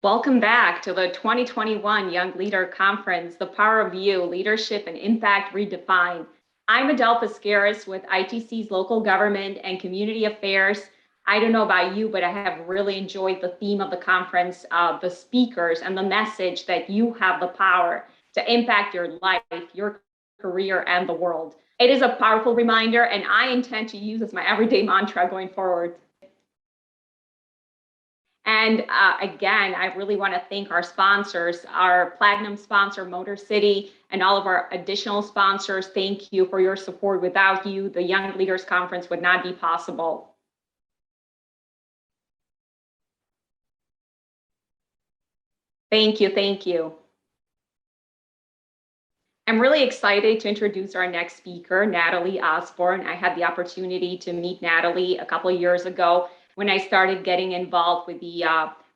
Welcome back to the 2021 Young Leader Conference, The Power of You, Leadership and Impact Redefined. I'm Adele Pascaris with ITC's Local Government and Community Affairs. I don't know about you, but I have really enjoyed the theme of the conference, the speakers, and the message that you have the power to impact your life, your career, and the world. It is a powerful reminder, and I intend to use as my everyday mantra going forward. And again, I really want to thank our sponsors, our platinum sponsor, Motor City, and all of our additional sponsors. Thank you for your support. Without you, the Young Leaders Conference would not be possible. Thank you, thank you. I'm really excited to introduce our next speaker, Nathalie Osborn. I had the opportunity to meet Nathalie a couple of years ago when I started getting involved with the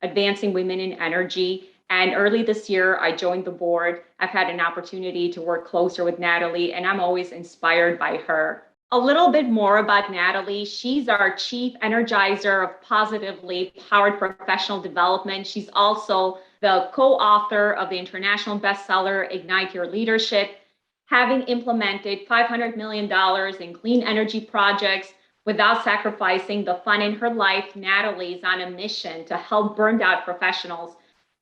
Advancing Women in Energy. And early this year, I joined the board. I've had an opportunity to work closer with Nathalie, and I'm always inspired by her. A little bit more about Nathalie. She's our Chief Energizer of Positively Powered Professional Development. She's also the co-author of the international bestseller, Ignite Your Leadership, having implemented $500 million in clean energy projects. Without sacrificing the fun in her life, Nathalie is on a mission to help burned out professionals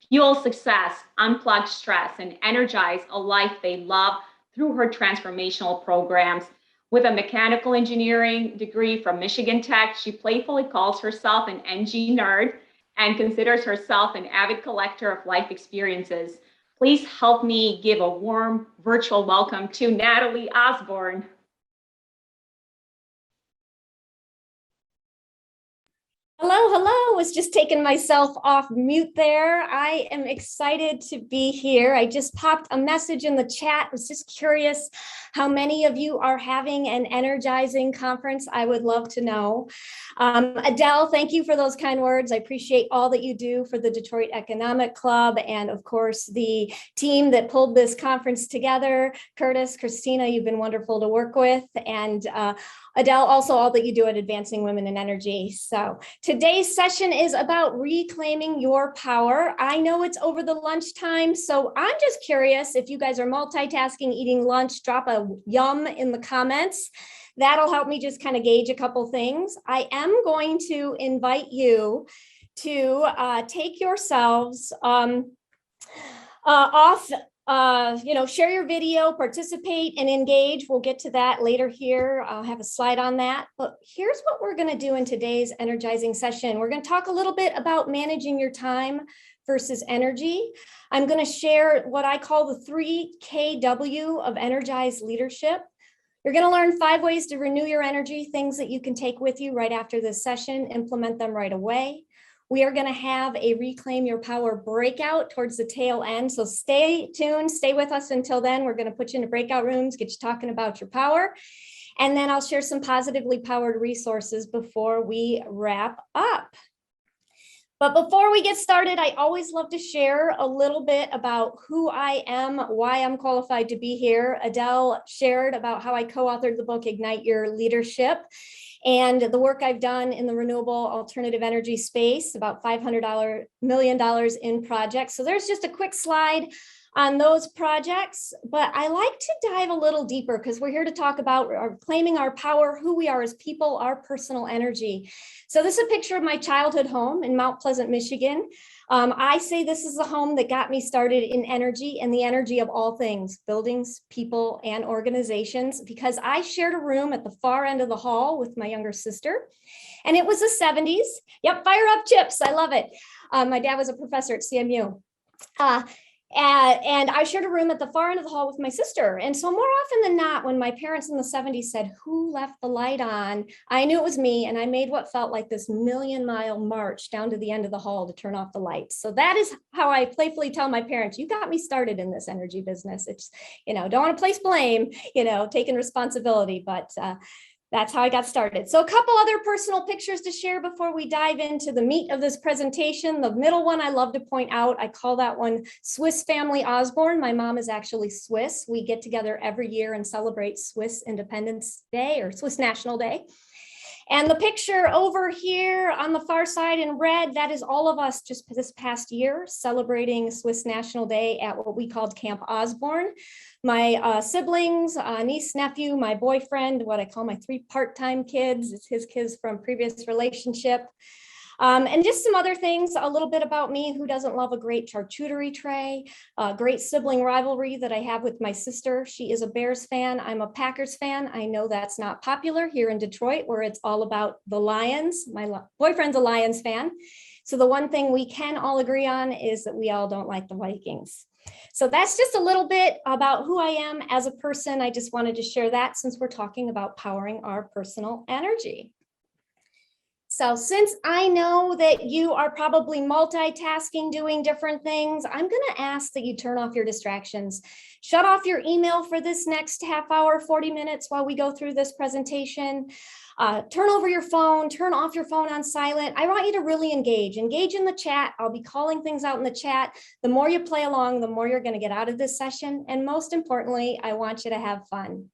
fuel success, unplug stress, and energize a life they love through her transformational programs. With a mechanical engineering degree from Michigan Tech, she playfully calls herself an NG nerd and considers herself an avid collector of life experiences. Please help me give a warm virtual welcome to Nathalie Osborn. Hello. Was just taking myself off mute there. I am excited to be here. I just popped a message in the chat. Was just curious how many of you are having an energizing conference. I would love to know. Adele, thank you for those kind words. I appreciate all that you do for the Detroit Economic Club and of course the team that pulled this conference together. Curtis, Christina, you've been wonderful to work with, and Adele, also all that you do at Advancing Women in Energy. So today's session is about reclaiming your power. I know it's over the lunchtime, so I'm just curious if you guys are multitasking, eating lunch, drop a yum in the comments. That'll help me just kind of gauge a couple things. I am going to invite you to take yourselves off. Share your video, participate and engage. We'll get to that later here. I'll have a slide on that. But here's what we're going to do in today's energizing session. We're going to talk a little bit about managing your time versus energy. I'm going to share what I call the 3KW of Energized Leadership. You're going to learn 5 ways to renew your energy, things that you can take with you right after this session, implement them right away. We are going to have a Reclaim Your Power breakout towards the tail end. So stay tuned, stay with us until then. We're going to put you into breakout rooms, get you talking about your power. And then I'll share some positively powered resources before we wrap up. But before we get started, I always love to share a little bit about who I am, why I'm qualified to be here. Adele shared about how I co-authored the book, Ignite Your Leadership, and the work I've done in the renewable alternative energy space, about $500 million in projects. So there's just a quick slide on those projects, but I like to dive a little deeper because we're here to talk about claiming our power, who we are as people, our personal energy. So this is a picture of my childhood home in Mount Pleasant, Michigan. I say this is the home that got me started in energy and the energy of all things, buildings, people, and organizations, because I shared a room at the far end of the hall with my younger sister. And it was the 70s. Yep, fire up chips. I love it. My dad was a professor at CMU. And I shared a room at the far end of the hall with my sister. And so more often than not, when my parents in the 70s said, who left the light on? I knew it was me. And I made what felt like this 1,000,000-mile march down to the end of the hall to turn off the lights. So that is how I playfully tell my parents, you got me started in this energy business. It's, don't want to place blame, taking responsibility, but that's how I got started. So a couple other personal pictures to share before we dive into the meat of this presentation. The middle one I love to point out, I call that one Swiss Family Osborn. My mom is actually Swiss. We get together every year and celebrate Swiss Independence Day or Swiss National Day. And the picture over here on the far side in red, that is all of us just this past year celebrating Swiss National Day at what we called Camp Osborn. My siblings, niece, nephew, my boyfriend, what I call my 3 part-time kids, it's his kids from previous relationship. And just some other things, a little bit about me. Who doesn't love a great charcuterie tray? A great sibling rivalry that I have with my sister. She is a Bears fan. I'm a Packers fan. I know that's not popular here in Detroit, where it's all about the Lions. My boyfriend's a Lions fan. So the one thing we can all agree on is that we all don't like the Vikings. So that's just a little bit about who I am as a person. I just wanted to share that since we're talking about powering our personal energy. So since I know that you are probably multitasking, doing different things, I'm going to ask that you turn off your distractions. Shut off your email for this next half hour, 40 minutes while we go through this presentation. Turn over your phone, turn off your phone on silent. I want you to really engage in the chat. I'll be calling things out in the chat. The more you play along, the more you're going to get out of this session. And most importantly, I want you to have fun.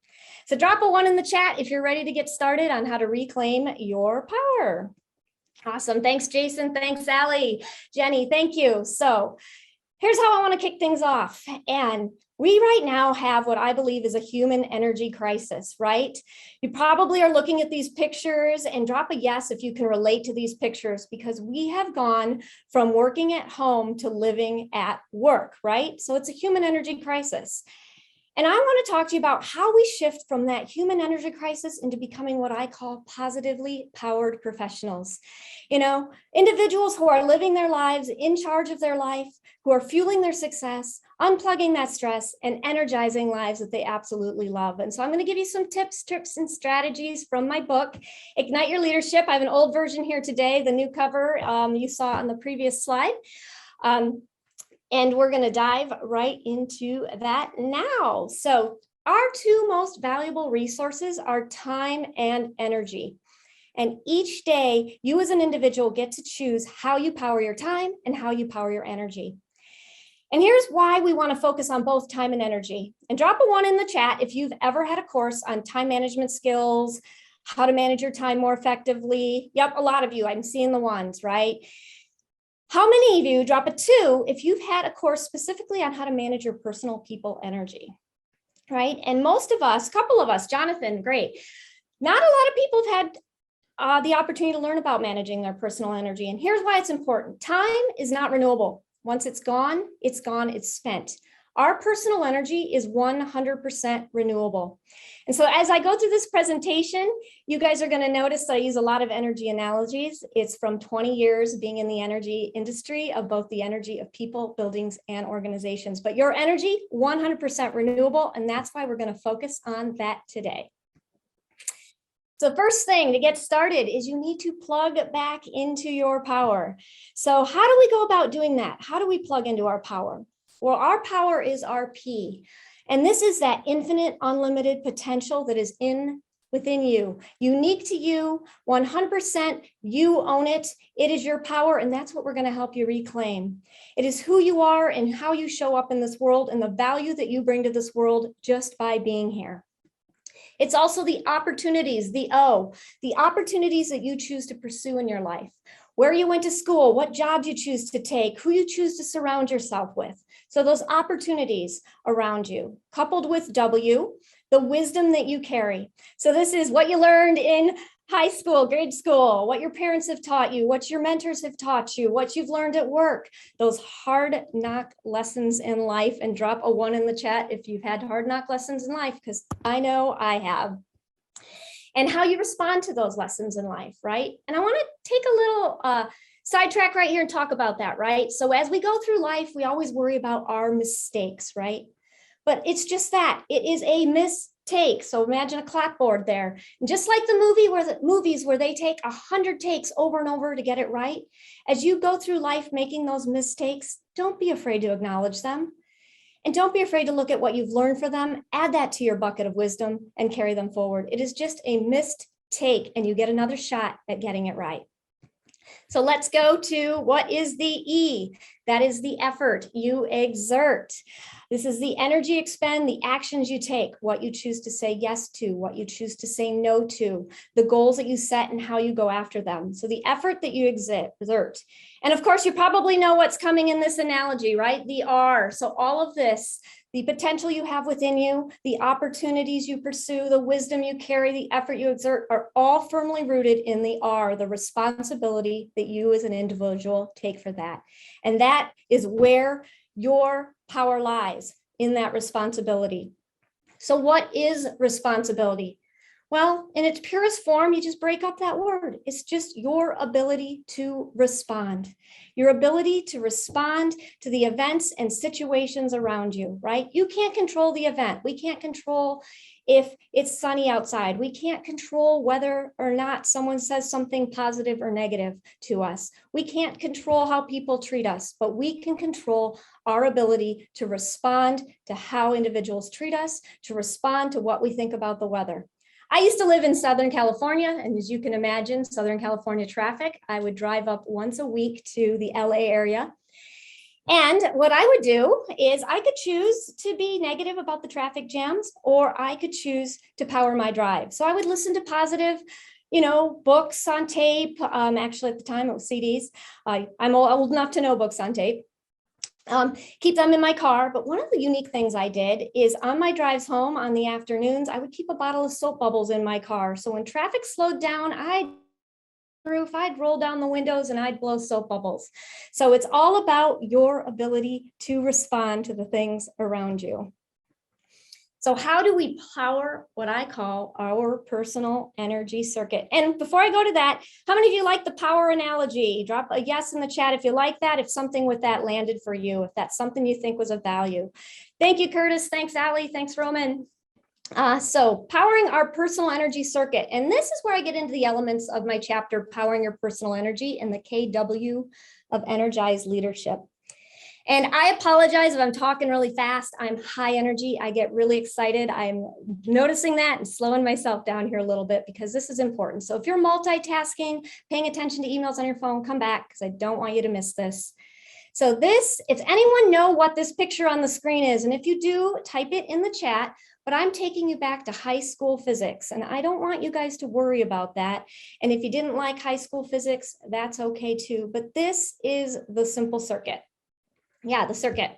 So drop a 1 in the chat if you're ready to get started on how to reclaim your power. Awesome. Thanks, Jason. Thanks, Sally. Jenny, thank you. So here's how I want to kick things off. And we right now have what I believe is a human energy crisis, right? You probably are looking at these pictures, and drop a yes if you can relate to these pictures, because we have gone from working at home to living at work, right? So it's a human energy crisis. And I want to talk to you about how we shift from that human energy crisis into becoming what I call positively powered professionals. You know, individuals who are living their lives in charge of their life, who are fueling their success, unplugging that stress, and energizing lives that they absolutely love. And so I'm going to give you some tips, tricks, and strategies from my book, Ignite Your Leadership. I have an old version here today, the new cover you saw on the previous slide. And we're going to dive right into that now. So our 2 most valuable resources are time and energy. And each day, you as an individual get to choose how you power your time and how you power your energy. And here's why we want to focus on both time and energy. And drop a 1 in the chat if you've ever had a course on time management skills, how to manage your time more effectively. Yep, a lot of you, I'm seeing the ones, right? How many of you, drop a 2 if you've had a course specifically on how to manage your personal people energy, right? And most of us, a couple of us, Jonathan, great. Not a lot of people have had the opportunity to learn about managing their personal energy. And here's why it's important. Time is not renewable. Once it's gone, it's spent. Our personal energy is 100% renewable. And so as I go through this presentation, you guys are going to notice that I use a lot of energy analogies. It's from 20 years being in the energy industry of both the energy of people, buildings, and organizations. But your energy, 100% renewable, and that's why we're going to focus on that today. So first thing to get started is you need to plug back into your power. So how do we go about doing that? How do we plug into our power? Well, our power is our P, and this is that infinite, unlimited potential that is within you, unique to you, 100%. You own it. It is your power, and that's what we're going to help you reclaim. It is who you are and how you show up in this world and the value that you bring to this world just by being here. It's also the opportunities, the opportunities that you choose to pursue in your life. Where you went to school, what jobs you choose to take, who you choose to surround yourself with. So those opportunities around you, coupled with W, the wisdom that you carry. So this is what you learned in high school, grade school, what your parents have taught you, what your mentors have taught you, what you've learned at work, those hard knock lessons in life. And drop a 1 in the chat if you've had hard knock lessons in life, because I know I have. And how you respond to those lessons in life, right? And I want to take a little sidetrack right here and talk about that, right? So as we go through life, we always worry about our mistakes, right? But it's just that, it is a mistake. So imagine a clapboard there. And just like the movies where they take 100 takes over and over to get it right, as you go through life making those mistakes, don't be afraid to acknowledge them. And don't be afraid to look at what you've learned for them, add that to your bucket of wisdom and carry them forward. It is just a mistake and you get another shot at getting it right. So let's go to what is the E? That is the effort you exert. This is the energy you expend, the actions you take, what you choose to say yes to, what you choose to say no to, the goals that you set and how you go after them. So the effort that you exert. And of course, you probably know what's coming in this analogy, right? The R. So all of this, the potential you have within you, the opportunities you pursue, the wisdom you carry, the effort you exert are all firmly rooted in the R, the responsibility that you as an individual take for that. And that is where your power lies, in that responsibility. So what is responsibility? Well, in its purest form, you just break up that word. It's just your ability to respond, your ability to respond to the events and situations around you, right? You can't control the event. We can't control if it's sunny outside. We can't control whether or not someone says something positive or negative to us. We can't control how people treat us, but we can control our ability to respond to how individuals treat us, to respond to what we think about the weather. I used to live in Southern California, and as you can imagine, Southern California traffic, I would drive up once a week to the LA area. And what I would do is I could choose to be negative about the traffic jams, or I could choose to power my drive. So I would listen to positive, books on tape. Actually, at the time, it was CDs. I'm old enough to know books on tape. Keep them in my car. But one of the unique things I did is on my drives home on the afternoons, I would keep a bottle of soap bubbles in my car. So when traffic slowed down, I'd roll down the windows and I'd blow soap bubbles. So it's all about your ability to respond to the things around you. So how do we power what I call our personal energy circuit? And before I go to that, how many of you like the power analogy? Drop a yes in the chat if you like that, if something with that landed for you, if that's something you think was of value. Thank you, Curtis. Thanks, Allie. Thanks, Roman. So powering our personal energy circuit. And this is where I get into the elements of my chapter, Powering Your Personal Energy, and the KW of Energized Leadership. And I apologize if I'm talking really fast. I'm high energy. I get really excited. I'm noticing that and slowing myself down here a little bit because this is important. So if you're multitasking, paying attention to emails on your phone, come back because I don't want you to miss this. So this, if anyone know what this picture on the screen is, and if you do, type it in the chat, but I'm taking you back to high school physics, and I don't want you guys to worry about that. And if you didn't like high school physics, that's okay too, but this is the simple circuit. Yeah, the circuit.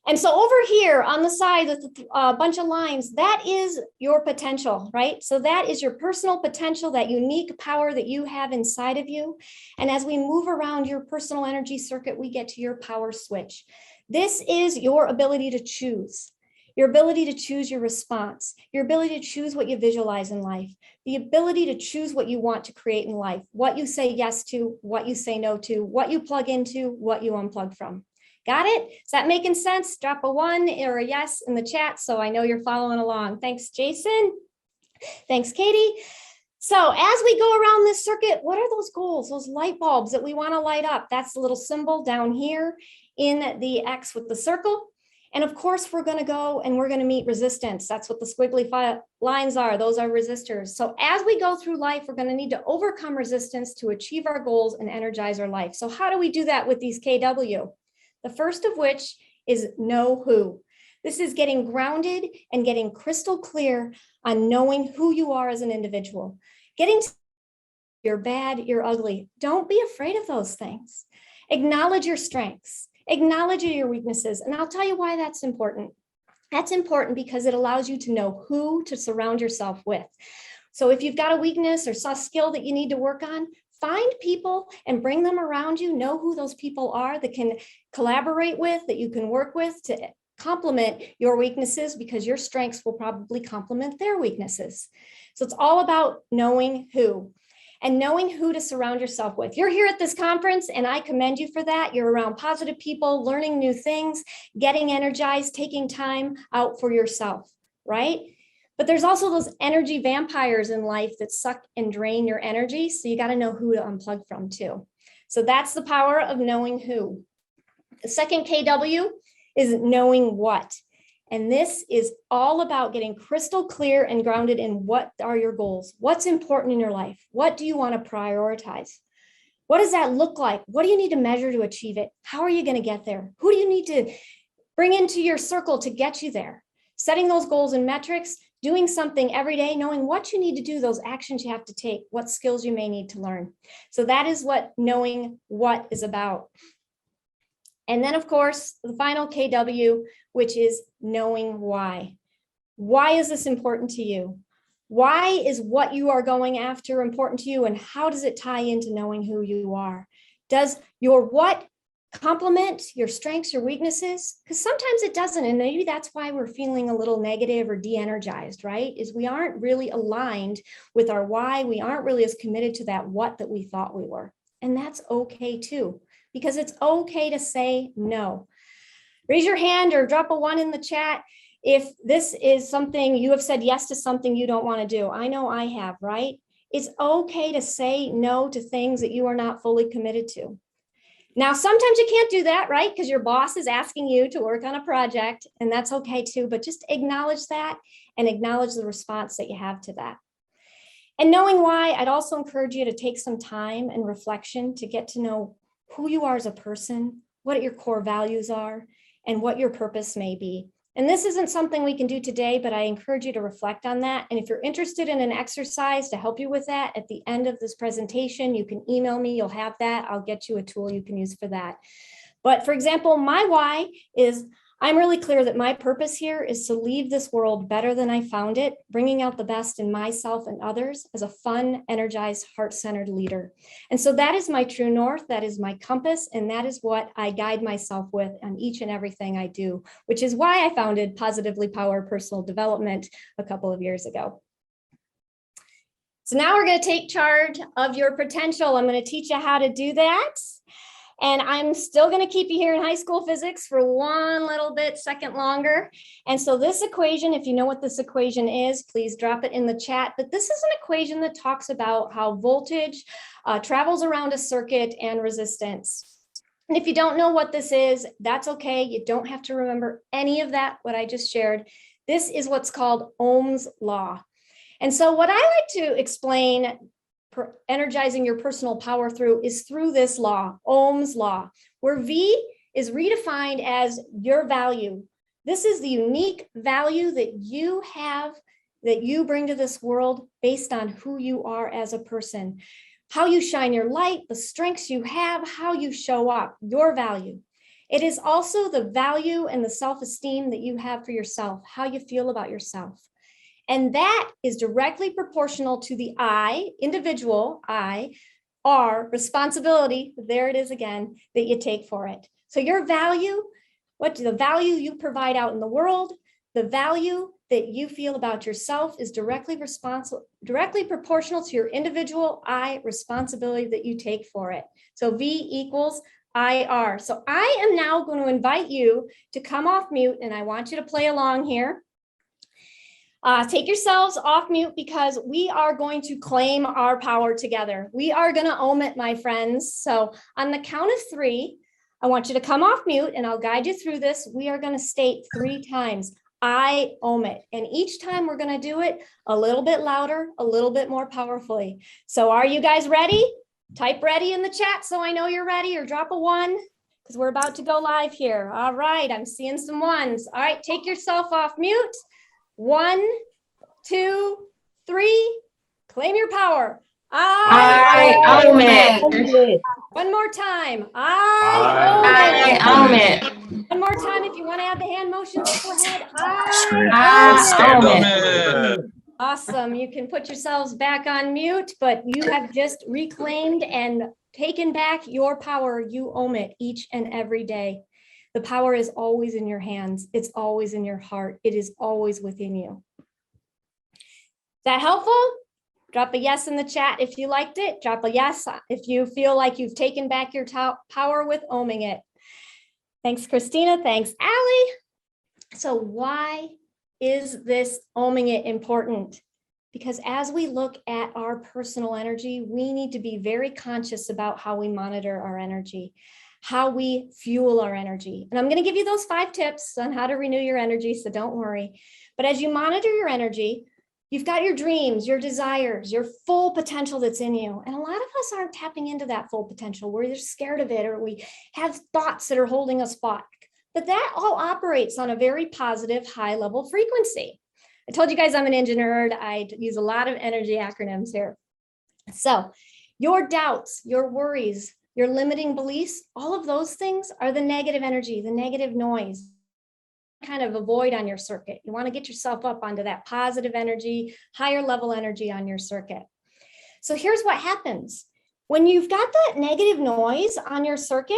And so over here on the side with a bunch of lines, that is your potential, right? So that is your personal potential, that unique power that you have inside of you. And as we move around your personal energy circuit, we get to your power switch. This is your ability to choose. Your ability to choose your response, your ability to choose what you visualize in life, the ability to choose what you want to create in life, what you say yes to, what you say no to, what you plug into, what you unplug from. Got it? Is that making sense? Drop a 1 or a yes in the chat so I know you're following along. Thanks, Jason. Thanks, Katie. So as we go around this circuit, what are those goals, those light bulbs that we want to light up? That's the little symbol down here in the X with the circle. And of course, we're going to go and we're going to meet resistance. That's what the squiggly lines are. Those are resistors. So as we go through life, we're going to need to overcome resistance to achieve our goals and energize our life. So how do we do that with these KW? The first of which is know who. This is getting grounded and getting crystal clear on knowing who you are as an individual. Getting to you're bad, you're ugly. Don't be afraid of those things. Acknowledge your strengths. Acknowledge your weaknesses. And I'll tell you why that's important. That's important because it allows you to know who to surround yourself with. So if you've got a weakness or a skill that you need to work on, find people and bring them around you. Know who those people are that can collaborate with, that you can work with to complement your weaknesses, because your strengths will probably complement their weaknesses. So it's all about knowing who and knowing who to surround yourself with. You're here at this conference and I commend you for that. You're around positive people, learning new things, getting energized, taking time out for yourself, right? But there's also those energy vampires in life that suck and drain your energy. So you got to know who to unplug from too. So that's the power of knowing who. The second KW is knowing what. And this is all about getting crystal clear and grounded in what are your goals? What's important in your life? What do you want to prioritize? What does that look like? What do you need to measure to achieve it? How are you going to get there? Who do you need to bring into your circle to get you there. Setting those goals and metrics, doing something every day, knowing what you need to do, those actions you have to take, what skills you may need to learn. So that is what knowing what is about. And then, of course, the final KW, which is knowing why. Why is this important to you? Why is what you are going after important to you? And how does it tie into knowing who you are? Does your what complement your strengths, your weaknesses? Because sometimes it doesn't. And maybe that's why we're feeling a little negative or de-energized, right? Is we aren't really aligned with our why. We aren't really as committed to that what that we thought we were. And that's okay too, because it's okay to say no. Raise your hand or drop a 1 in the chat if this is something you have said yes to, something you don't want to do. I know I have, right? It's okay to say no to things that you are not fully committed to. Now, sometimes you can't do that, right? Because your boss is asking you to work on a project, and that's okay too, but just acknowledge that and acknowledge the response that you have to that. And knowing why, I'd also encourage you to take some time and reflection to get to know who you are as a person, what your core values are, and what your purpose may be. And this isn't something we can do today, but I encourage you to reflect on that. And if you're interested in an exercise to help you with that, at the end of this presentation, you can email me, you'll have that. I'll get you a tool you can use for that. But for example, my why is I'm really clear that my purpose here is to leave this world better than I found it, bringing out the best in myself and others as a fun, energized, heart-centered leader. And so that is my true north, that is my compass, and that is what I guide myself with on each and everything I do, which is why I founded Positively Power Personal Development a couple of years ago. So now we're going to take charge of your potential. I'm going to teach you how to do that. And I'm still going to keep you here in high school physics for one little bit second longer. And so this equation, if you know what this equation is, please drop it in the chat. But this is an equation that talks about how voltage travels around a circuit and resistance. And if you don't know what this is, that's okay. You don't have to remember any of that, what I just shared. This is what's called Ohm's law. And so what I like to explain energizing your personal power through is through this law, Ohm's law, where V is redefined as your value. This is the unique value that you have, that you bring to this world based on who you are as a person, how you shine your light, the strengths you have, how you show up, your value. It is also the value and the self-esteem that you have for yourself, how you feel about yourself. And that is directly proportional to the I, individual I, R, responsibility, there it is again, that you take for it. So your value, the value you provide out in the world, the value that you feel about yourself is directly proportional to your individual I responsibility that you take for it. So V equals IR. So I am now going to invite you to come off mute, and I want you to play along here. Take yourselves off mute because we are going to claim our power together. We are going to own it, my friends. So on the count of 3, I want you to come off mute and I'll guide you through this. We are going to state 3 times, I own it. And each time we're going to do it a little bit louder, a little bit more powerfully. So are you guys ready? Type ready in the chat so I know you're ready, or drop a 1 because we're about to go live here. All right, I'm seeing some 1s. All right, take yourself off mute. 1, 2, 3, claim your power. I own it. One more time. I own it. One more time. If you want to add the hand motions, go ahead. I own it. Awesome. You can put yourselves back on mute, but you have just reclaimed and taken back your power. You own it each and every day. The power is always in your hands. It's always in your heart. It is always within you. Is that helpful? Drop a yes in the chat if you liked it. Drop a yes if you feel like you've taken back your power with owning it. Thanks, Christina. Thanks, Allie. So why is this owning it important? Because as we look at our personal energy, we need to be very conscious about how we monitor our energy, how we fuel our energy. And I'm going to give you those 5 tips on how to renew your energy, so don't worry. But as you monitor your energy, you've got your dreams, your desires, your full potential that's in you. And a lot of us aren't tapping into that full potential. We're just scared of it, or we have thoughts that are holding us back. but that all operates on a very positive, high level frequency. I told you guys I'm an engineer. I use a lot of energy acronyms here. So your doubts, your worries, your limiting beliefs, all of those things are the negative energy, the negative noise. Kind of avoid on your circuit. You want to get yourself up onto that positive energy, higher level energy on your circuit. So here's what happens. When you've got that negative noise on your circuit,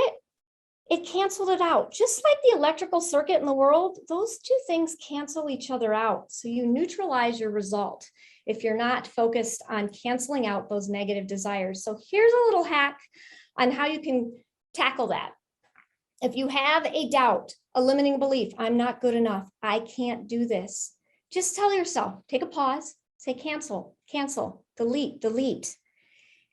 it canceled it out. Just like the electrical circuit in the world, those two things cancel each other out. So you neutralize your result if you're not focused on canceling out those negative desires. So here's a little hack on how you can tackle that. If you have a doubt, a limiting belief, I'm not good enough, I can't do this, just tell yourself, take a pause, say cancel, cancel, delete, delete,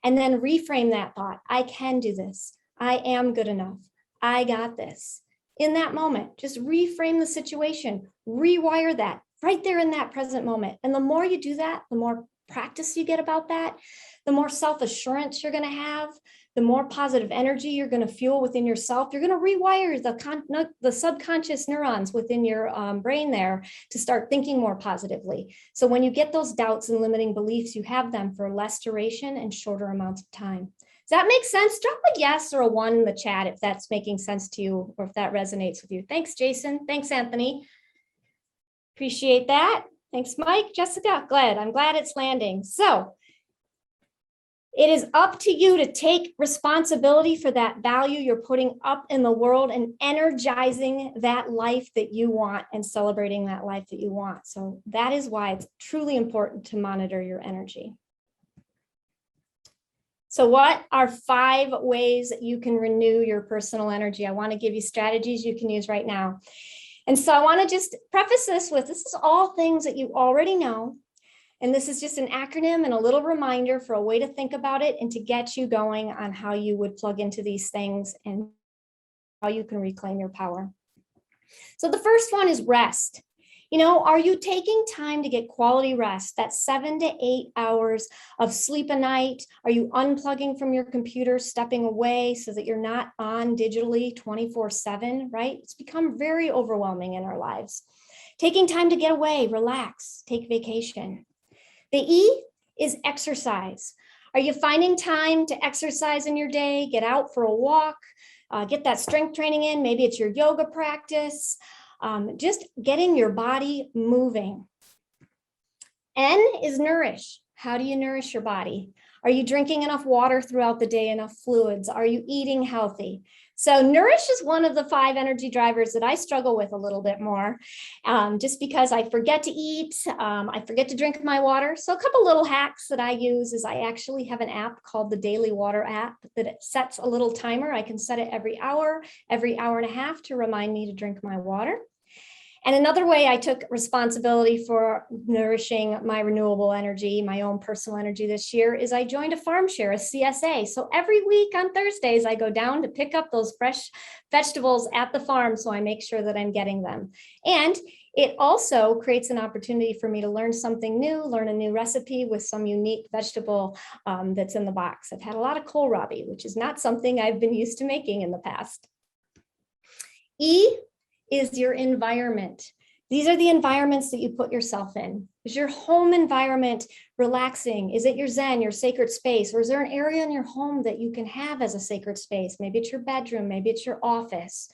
and then reframe that thought. I can do this. I am good enough. I got this. In that moment, just reframe the situation, rewire that right there in that present moment. And the more you do that, the more practice you get about that, the more self-assurance you're going to have, the more positive energy you're going to fuel within yourself. You're going to rewire the subconscious neurons within your brain there to start thinking more positively. So when you get those doubts and limiting beliefs, you have them for less duration and shorter amounts of time. Does that make sense? Drop a yes or a 1 in the chat if that's making sense to you or if that resonates with you. Thanks, Jason. Thanks, Anthony. Appreciate that. Thanks, Mike. Jessica, I'm glad it's landing. So it is up to you to take responsibility for that value you're putting up in the world and energizing that life that you want and celebrating that life that you want. So that is why it's truly important to monitor your energy. So what are 5 ways that you can renew your personal energy? I want to give you strategies you can use right now. And so I want to just preface this with, this is all things that you already know. And this is just an acronym and a little reminder for a way to think about it and to get you going on how you would plug into these things and how you can reclaim your power. So the first one is rest. You know, are you taking time to get quality rest? That's 7 to 8 hours of sleep a night. Are you unplugging from your computer, stepping away so that you're not on digitally 24/7, right? It's become very overwhelming in our lives. Taking time to get away, relax, take vacation. The E is exercise. Are you finding time to exercise in your day? Get out for a walk, get that strength training in. Maybe it's your yoga practice, just getting your body moving. N is nourish. How do you nourish your body? Are you drinking enough water throughout the day, enough fluids? Are you eating healthy? So nourish is one of the 5 energy drivers that I struggle with a little bit more, just because I forget to eat, I forget to drink my water. So a couple little hacks that I use is I actually have an app called the Daily Water app that it sets a little timer. I can set it every hour and a half to remind me to drink my water. And another way I took responsibility for nourishing my renewable energy, my own personal energy this year, is I joined a farm share, a CSA. So every week on Thursdays, I go down to pick up those fresh vegetables at the farm, so I make sure that I'm getting them. And it also creates an opportunity for me to learn something new, learn a new recipe with some unique vegetable that's in the box. I've had a lot of kohlrabi, which is not something I've been used to making in the past. E is your environment. These are the environments that you put yourself in. Is your home environment relaxing? Is it your Zen, your sacred space? Or is there an area in your home that you can have as a sacred space? Maybe it's your bedroom, maybe it's your office.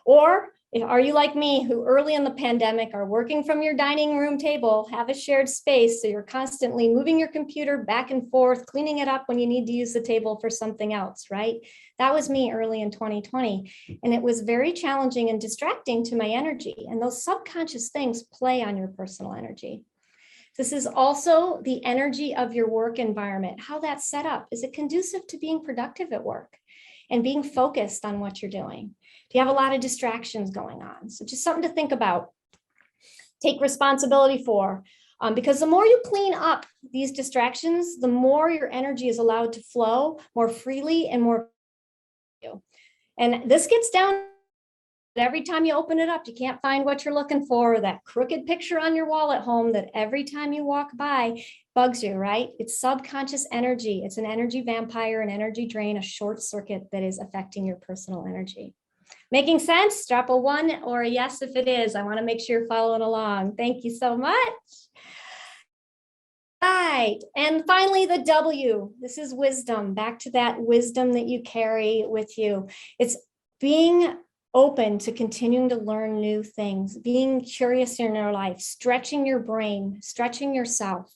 Or are you like me, who early in the pandemic are working from your dining room table, have a shared space, so you're constantly moving your computer back and forth, cleaning it up when you need to use the table for something else, right? That was me early in 2020. And it was very challenging and distracting to my energy. And those subconscious things play on your personal energy. This is also the energy of your work environment, how that's set up. Is it conducive to being productive at work and being focused on what you're doing? Do you have a lot of distractions going on? So just something to think about, take responsibility for, because the more you clean up these distractions, the more your energy is allowed to flow more freely and more. And this gets down every time you open it up, you can't find what you're looking for, that crooked picture on your wall at home that every time you walk by bugs you, right? It's subconscious energy. It's an energy vampire, an energy drain, a short circuit that is affecting your personal energy. Making sense? Drop a 1 or a yes if it is. I want to make sure you're following along. Thank you so much. Right. And finally, the W. This is wisdom. Back to that wisdom that you carry with you. It's being open to continuing to learn new things, being curious in your life, stretching your brain, stretching yourself.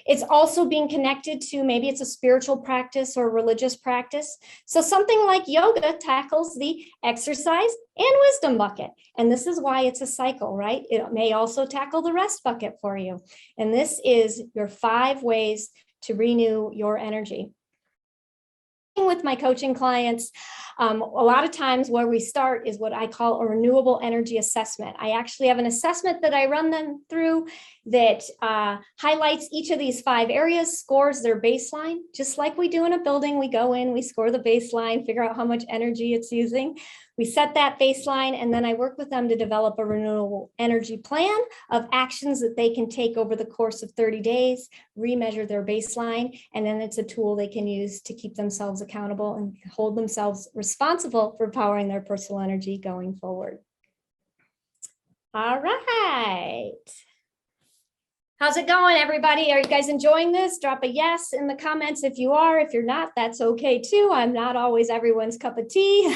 It's also being connected to, maybe it's a spiritual practice or religious practice. So something like yoga tackles the exercise and wisdom bucket. And this is why it's a cycle, right? It may also tackle the rest bucket for you. And this is your 5 ways to renew your energy. With my coaching clients, a lot of times where we start is what I call a renewable energy assessment. I actually have an assessment that I run them through that highlights each of these 5 areas, scores their baseline, just like we do in a building. We go in, we score the baseline, figure out how much energy it's using. We set that baseline, and then I work with them to develop a renewable energy plan of actions that they can take over the course of 30 days, remeasure their baseline, and then it's a tool they can use to keep themselves accountable and hold themselves responsible for powering their personal energy going forward. All right. How's it going, everybody? Are you guys enjoying this? Drop a yes in the comments if you are. If you're not, that's okay too. I'm not always everyone's cup of tea.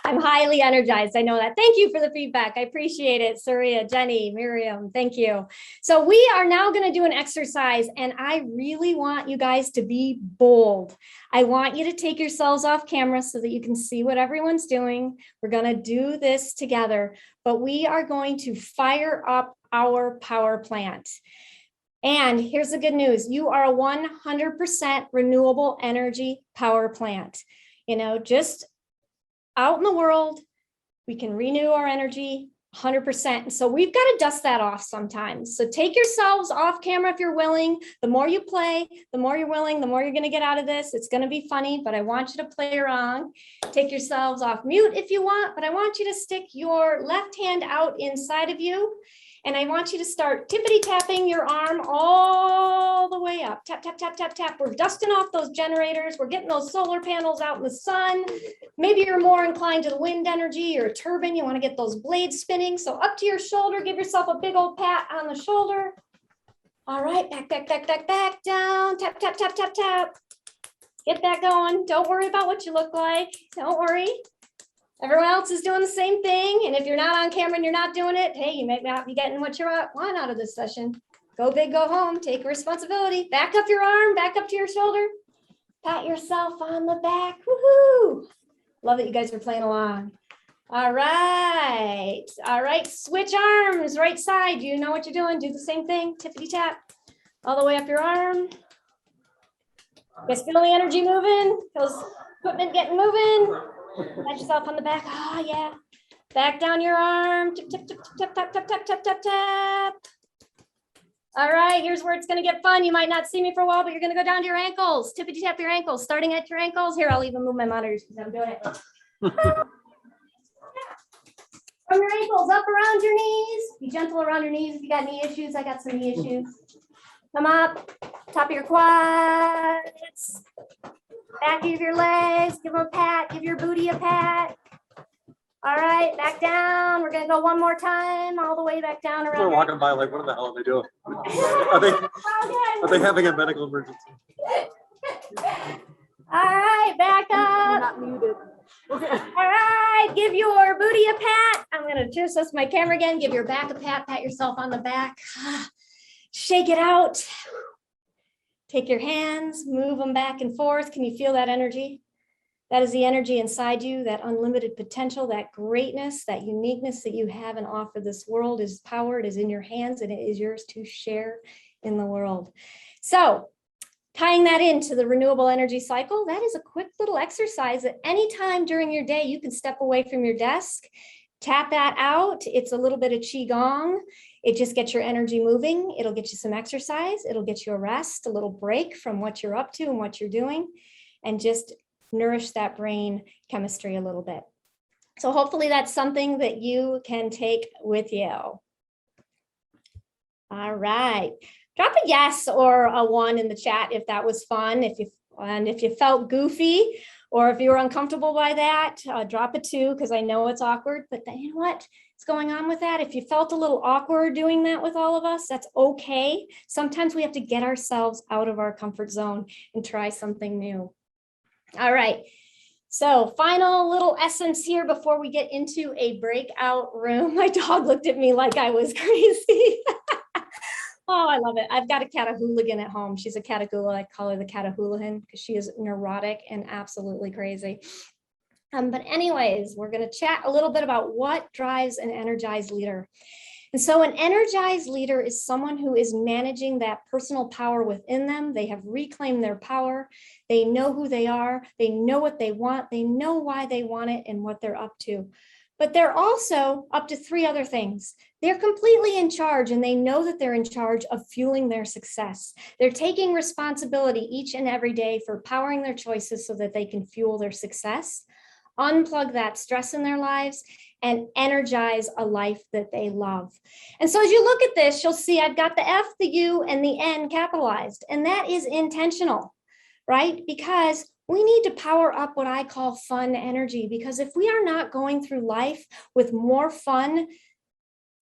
I'm highly energized. I know that. Thank you for the feedback. I appreciate it. Surya, Jenny, Miriam, thank you. So we are now going to do an exercise, and I really want you guys to be bold. I want you to take yourselves off camera so that you can see what everyone's doing. We're going to do this together, but we are going to fire up our power plant. And here's the good news. You are a 100% renewable energy power plant. You know, just out in the world, we can renew our energy 100%. So we've got to dust that off sometimes. So take yourselves off camera if you're willing. The more you play, the more you're willing, the more you're going to get out of this. It's going to be funny, but I want you to play around. Take yourselves off mute if you want, but I want you to stick your left hand out inside of you. And I want you to start tippity tapping your arm all the way up. Tap, tap, tap, tap, tap. We're dusting off those generators. We're getting those solar panels out in the sun. Maybe you're more inclined to the wind energy or a turbine. You want to get those blades spinning. So up to your shoulder, give yourself a big old pat on the shoulder. All right, back, back, back, back, back, down. Tap, tap, tap, tap, tap. Get that going. Don't worry about what you look like. Don't worry. Everyone else is doing the same thing. And if you're not on camera and you're not doing it, hey, you may not be getting what you want out of this session. Go big, go home, take responsibility. Back up your arm, back up to your shoulder. Pat yourself on the back. Woohoo! Love that you guys are playing along. All right. All right. Switch arms, right side. You know what you're doing. Do the same thing. Tippity tap. All the way up your arm. You guys feel the energy moving? Feels equipment getting moving? Pat yourself on the back. Oh, yeah. Back down your arm. Tip, tip, tip, tip, tap, tap, tap, tap, tap, tap. All right, here's where it's going to get fun. You might not see me for a while, but you're going to go down to your ankles. Tippity tap your ankles, starting at your ankles. Here, I'll even move my monitors because I'm doing it. From your ankles up around your knees. Be gentle around your knees if you got knee issues. I got some knee issues. Come up, top of your quads. Back of your legs, give them a pat, give your booty a pat. All right, back down. We're gonna go one more time, all the way back down around. They're walking by like, what the hell are they doing? Are they having a medical emergency? All right, back up. Not muted. Okay. All right, give your booty a pat. I'm gonna just adjust my camera again. Give your back a pat, pat yourself on the back. Shake it out. Take your hands, move them back and forth. Can you feel that energy? That is the energy inside you, that unlimited potential, that greatness, that uniqueness that you have and offer this world is power. It is in your hands and it is yours to share in the world. So tying that into the renewable energy cycle, that is a quick little exercise that anytime during your day, you can step away from your desk, tap that out. It's a little bit of Qigong. It just gets your energy moving. It'll get you some exercise. It'll get you a rest, a little break from what you're up to and what you're doing, and just nourish that brain chemistry a little bit. So hopefully that's something that you can take with you. All right. Drop a yes or a 1 in the chat if that was fun. If you felt goofy Or if you're uncomfortable by that, drop a 2 because I know it's awkward, but then, you know what's going on with that? If you felt a little awkward doing that with all of us, that's okay. Sometimes we have to get ourselves out of our comfort zone and try something new. All right. So final little essence here before we get into a breakout room. My dog looked at me like I was crazy. Oh, I love it. I've got a Catahooligan at home. She's a Catahoula. I call her the Catahooligan because she is neurotic and absolutely crazy. But anyways, we're going to chat a little bit about what drives an energized leader. And so an energized leader is someone who is managing that personal power within them. They have reclaimed their power. They know who they are. They know what they want. They know why they want it and what they're up to. But they're also up to 3 other things. They're completely in charge, and they know that they're in charge of fueling their success. They're taking responsibility each and every day for powering their choices so that they can fuel their success, unplug that stress in their lives, and energize a life that they love. And so as you look at this, you'll see I've got the F, the U, and the N capitalized, and that is intentional, right? Because we need to power up what I call fun energy, because if we are not going through life with more fun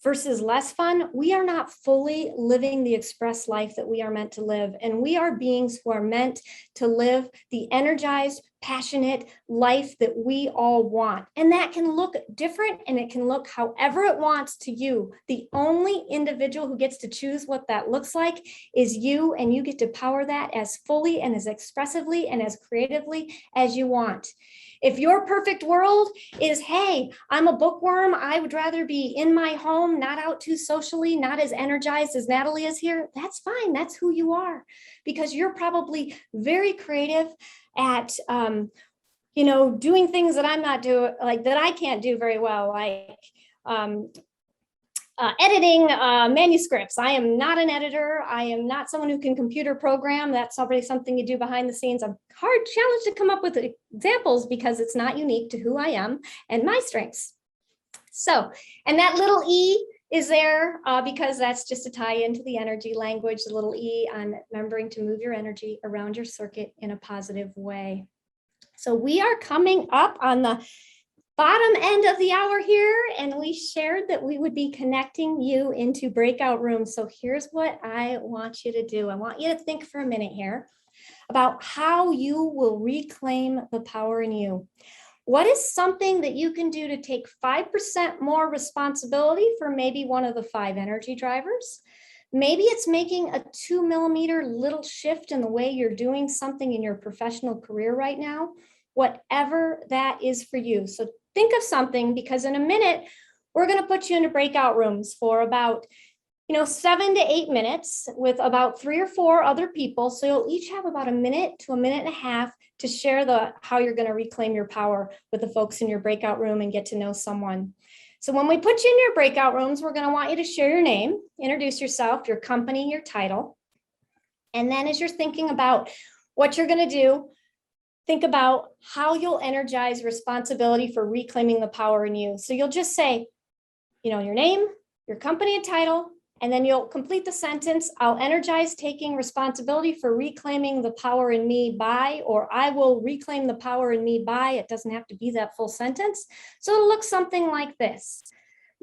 versus less fun, we are not fully living the express life that we are meant to live. And we are beings who are meant to live the energized, passionate life that we all want. And that can look different, and it can look however it wants to you. The only individual who gets to choose what that looks like is you, and you get to power that as fully and as expressively and as creatively as you want. If your perfect world is, hey, I'm a bookworm, I would rather be in my home, not out too socially, not as energized as Nathalie is here, that's fine. That's who you are, because you're probably very creative at, doing things that I'm not doing, like that I can't do very well, like editing manuscripts. I am not an editor. I am not someone who can computer program. That's already something you do behind the scenes. I'm hard challenged to come up with examples because it's not unique to who I am and my strengths. So, and that little E is there because that's just a tie into the energy language, the little E on remembering to move your energy around your circuit in a positive way. So we are coming up on the bottom end of the hour here, and we shared that we would be connecting you into breakout rooms. So here's what I want you to do. I want you to think for a minute here about how you will reclaim the power in you. What is something that you can do to take 5% more responsibility for maybe one of the 5 energy drivers? Maybe it's making a 2 millimeter little shift in the way you're doing something in your professional career right now, whatever that is for you. So think of something, because in a minute, we're going to put you into breakout rooms for about 7 to 8 minutes with about 3 or 4 other people. So you'll each have about a minute to a minute and a half to share how you're going to reclaim your power with the folks in your breakout room and get to know someone. So when we put you in your breakout rooms, we're going to want you to share your name, introduce yourself, your company, your title. And then as you're thinking about what you're going to do, think about how you'll energize responsibility for reclaiming the power in you. So you'll just say, your name, your company and title, and then you'll complete the sentence, I'll energize taking responsibility for reclaiming the power in me by, or I will reclaim the power in me by. It doesn't have to be that full sentence. So it'll look something like this.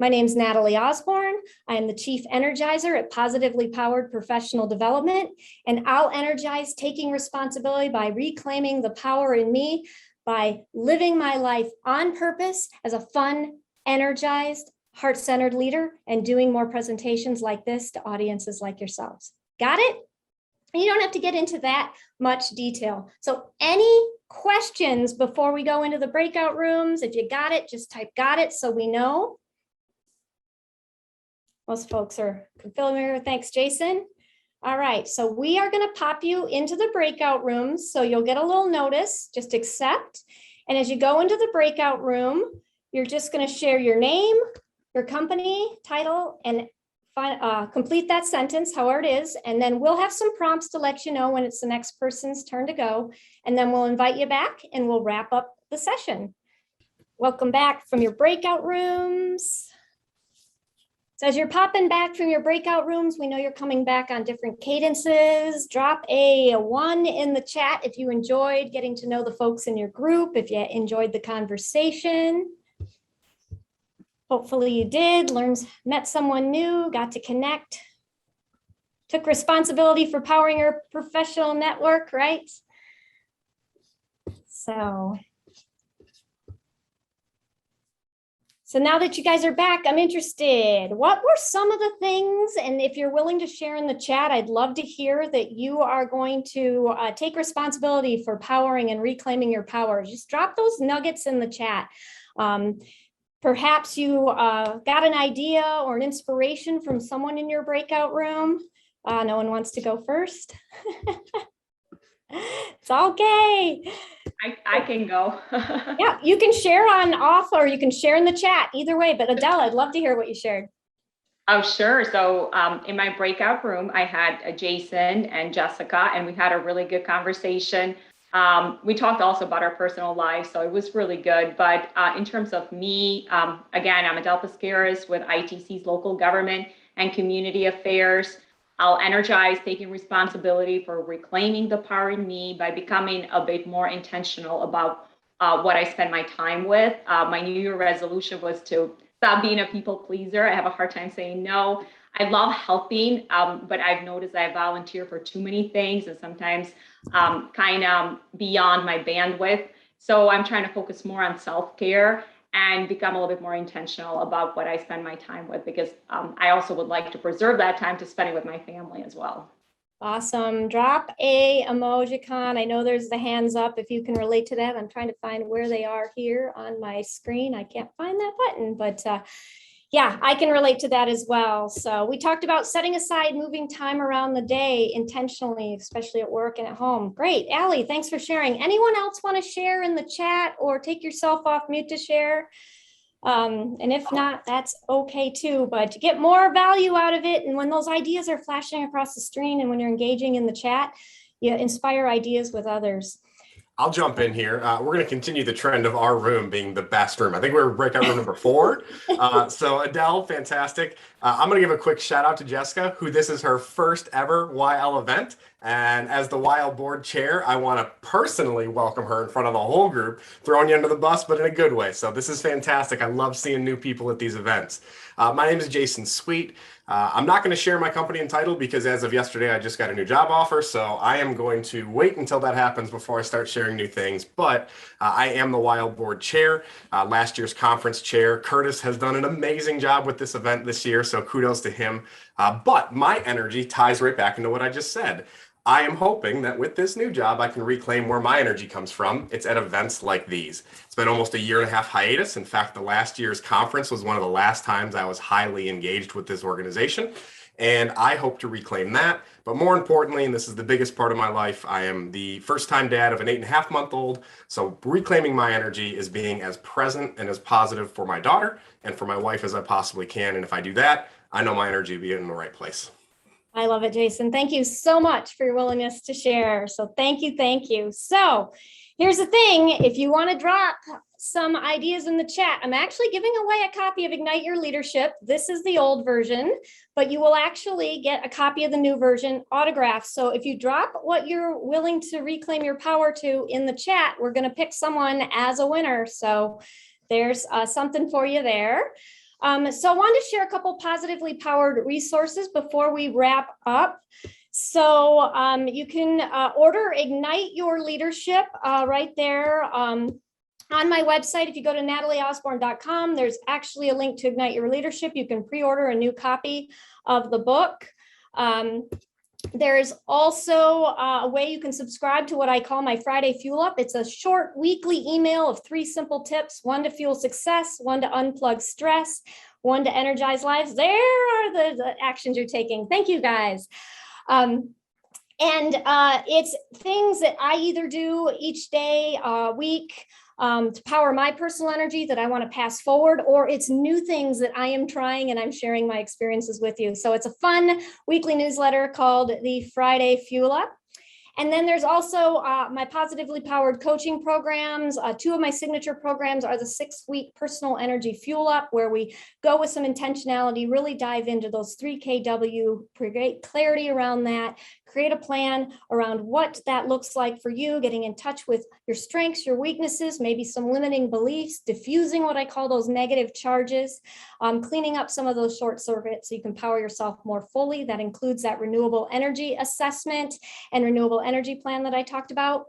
My name's Nathalie Osborn. I am the Chief Energizer at Positively Powered Professional Development, and I'll energize taking responsibility by reclaiming the power in me by living my life on purpose as a fun, energized, heart-centered leader and doing more presentations like this to audiences like yourselves. Got it? And you don't have to get into that much detail. So any questions before we go into the breakout rooms? If you got it, just type got it so we know. Most folks are familiar. Thanks, Jason. All right, so we are going to pop you into the breakout rooms. So you'll get a little notice, just accept. And as you go into the breakout room, you're just going to share your name, your company, title, and complete that sentence, however it is. And then we'll have some prompts to let you know when it's the next person's turn to go. And then we'll invite you back and we'll wrap up the session. Welcome back from your breakout rooms. Is So as you're popping back from your breakout rooms, we know you're coming back on different cadences. Drop a 1 in the chat if you enjoyed getting to know the folks in your group, if you enjoyed the conversation. Hopefully you did, met someone new, got to connect, took responsibility for powering your professional network, right? So now that you guys are back, I'm interested. What were some of the things, and if you're willing to share in the chat, I'd love to hear that you are going to take responsibility for powering and reclaiming your power. Just drop those nuggets in the chat. Perhaps you got an idea or an inspiration from someone in your breakout room. No one wants to go first. It's okay. I can go. Yeah, you can share on off or you can share in the chat, either way. But Adele, I'd love to hear what you shared. Oh, sure. So in my breakout room, I had Jason and Jessica, and we had a really good conversation. We talked also about our personal lives, so it was really good. But in terms of me, again, I'm Adele Pascaris with ITC's local government and community affairs. I'll energize taking responsibility for reclaiming the power in me by becoming a bit more intentional about what I spend my time with. My New Year resolution was to stop being a people pleaser. I have a hard time saying no. I love helping, but I've noticed I volunteer for too many things and sometimes kind of beyond my bandwidth. So I'm trying to focus more on self-care and become a little bit more intentional about what I spend my time with, because I also would like to preserve that time to spend it with my family as well. Awesome. Drop a emojicon. I know there's the hands up if you can relate to that. I'm trying to find where they are here on my screen. I can't find that button, but yeah, I can relate to that as well. So we talked about setting aside moving time around the day intentionally, especially at work and at home. Great. Allie, thanks for sharing. Anyone else want to share in the chat or take yourself off mute to share? And if not, that's okay too, but to get more value out of it. And when those ideas are flashing across the screen and when you're engaging in the chat, you inspire ideas with others. I'll jump in here. We're going to continue the trend of our room being the best room. I think we're breakout room number 4. So Adele, fantastic. I'm going to give a quick shout out to Jessica, who this is her first ever YL event. And as the YL board chair, I want to personally welcome her in front of the whole group, throwing you under the bus, but in a good way. So this is fantastic. I love seeing new people at these events. My name is Jason Sweet. I'm not going to share my company and title because as of yesterday, I just got a new job offer. So I am going to wait until that happens before I start sharing new things. But I am the YL board chair, last year's conference chair. Curtis has done an amazing job with this event this year, so kudos to him. But my energy ties right back into what I just said. I am hoping that with this new job, I can reclaim where my energy comes from. It's at events like these. It's been almost a 1.5 year hiatus. In fact, the last year's conference was one of the last times I was highly engaged with this organization. And I hope to reclaim that. But more importantly, and this is the biggest part of my life, I am the first-time dad of an 8.5-month-old. So reclaiming my energy is being as present and as positive for my daughter and for my wife as I possibly can. And if I do that, I know my energy will be in the right place. I love it, Jason. Thank you so much for your willingness to share. So thank you, thank you. So here's the thing. If you want to drop some ideas in the chat, I'm actually giving away a copy of Ignite Your Leadership. This is the old version, but you will actually get a copy of the new version autographed. So if you drop what you're willing to reclaim your power to in the chat, we're going to pick someone as a winner. So there's something for you there. So I wanted to share a couple positively powered resources before we wrap up. So you can order Ignite Your Leadership right there on my website. If you go to natalieosborn.com, there's actually a link to Ignite Your Leadership. You can pre-order a new copy of the book. There's also a way you can subscribe to what I call my Friday Fuel Up. It's a short weekly email of 3 simple tips, 1 to fuel success, 1 to unplug stress, 1 to energize lives. There are the actions you're taking. Thank you, guys. It's things that I either do each day, week, to power my personal energy that I want to pass forward, or it's new things that I am trying and I'm sharing my experiences with you. So it's a fun weekly newsletter called the Friday Fuel Up. And then there's also my positively powered coaching programs. 2 of my signature programs are the 6-week personal energy fuel up, where we go with some intentionality, really dive into those 3 kW, create clarity around that, create a plan around what that looks like for you, getting in touch with your strengths, your weaknesses, maybe some limiting beliefs, diffusing what I call those negative charges, cleaning up some of those short circuits so you can power yourself more fully. That includes that renewable energy assessment and renewable energy plan that I talked about.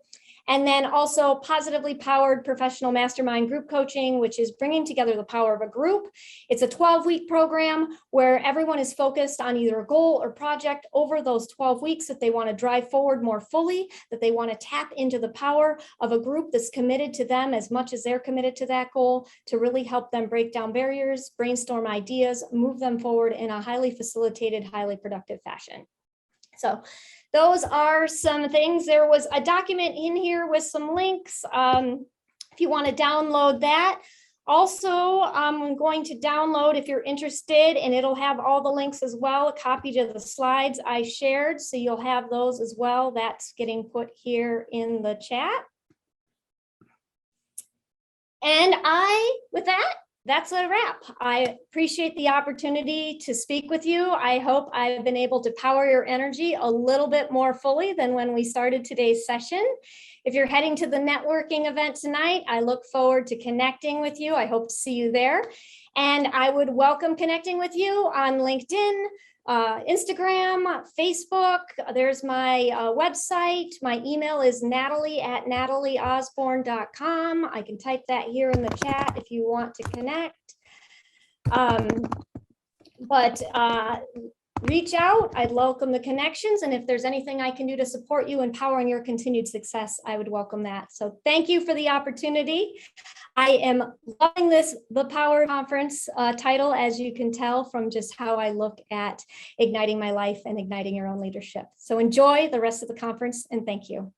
And then also positively powered professional mastermind group coaching, which is bringing together the power of a group. It's a 12-week program where everyone is focused on either a goal or project over those 12 weeks that they want to drive forward more fully, that they want to tap into the power of a group that's committed to them as much as they're committed to that goal, to really help them break down barriers, brainstorm ideas, move them forward in a highly facilitated, highly productive fashion. So those are some things. There was a document in here with some links if you want to download that. Also, I'm going to download, if you're interested, and it'll have all the links as well, a copy to the slides I shared. So you'll have those as well. That's getting put here in the chat. And with that, that's a wrap. I appreciate the opportunity to speak with you. I hope I've been able to power your energy a little bit more fully than when we started today's session. If you're heading to the networking event tonight, I look forward to connecting with you. I hope to see you there. And I would welcome connecting with you on LinkedIn, Instagram, Facebook. There's my website. My email is natalie@natalieosborn.com. I can type that here in the chat if you want to connect. Reach out. I'd welcome the connections. And if there's anything I can do to support you in powering your continued success, I would welcome that. So thank you for the opportunity. I am loving the Power Conference title, as you can tell from just how I look at igniting my life and igniting your own leadership. So enjoy the rest of the conference, and thank you.